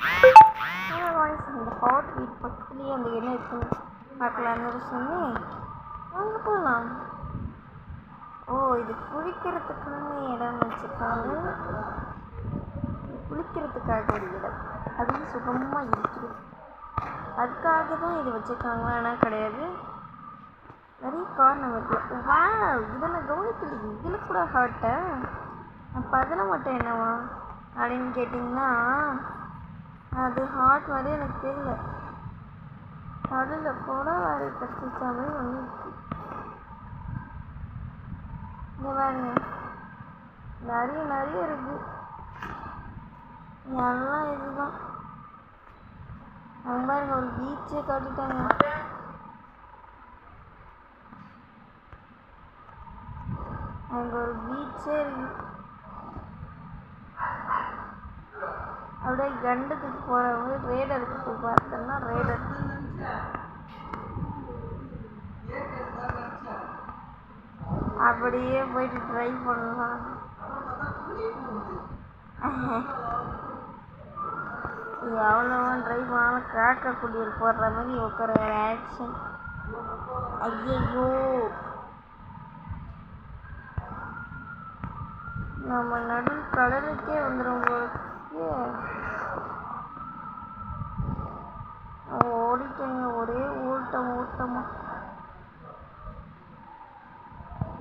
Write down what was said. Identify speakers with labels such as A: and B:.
A: இந்த ஹாட் வீட் பக்கத்துலேயே அந்த என்ன இருக்குன்னு பார்க்கலான்னு சொன்னி அங்கே போகலாம். ஓ, இது குளிக்கிறதுக்குன்னு இடம் வச்சுருக்காங்க. குளிக்கிறதுக்காக ஒரு இடம், அதுவும் சுகமாக இருக்குது. அதுக்காக தான் இது வச்சுருக்காங்களா? ஆனால் கிடையாது. நிறைய காரணம் இருக்குது. வா, இதில் கவனிக்கலையே, இதில் கூட ஹார்ட்டை. அப்போ அதில் மட்டும் என்னவா அப்படின்னு கேட்டிங்கன்னா, அது ஹார்ட் மாதிரி எனக்கு தெரியல. கடலில் கூட வேறு கட்டிச்சா மாதிரி வந்துச்சு. இங்கே பாருங்க, நிறைய இருக்குது. எல்லாம் இதுதான். அவங்க பாருங்க, ஒரு பீச்சே காட்டிட்டாங்க. அங்கே ஒரு பீச்சே இருக்கு. அப்படியே கண்டத்துக்கு போகிறவங்க ரேடருக்கு போய் பார்த்தோம்னா ரேடர் அப்படியே போயிட்டு ட்ரை பண்ணலாம். எவ்வளோவா ட்ரை பண்ணாலும் காக்கா குடியல் போடுற மாதிரி உட்கார ஆக்ஷன். ஐயோ, நம்ம நடு கடலுக்கே வந்துடும் போது. ஓடிட்டேங்க, ஒரே ஓட்டமா.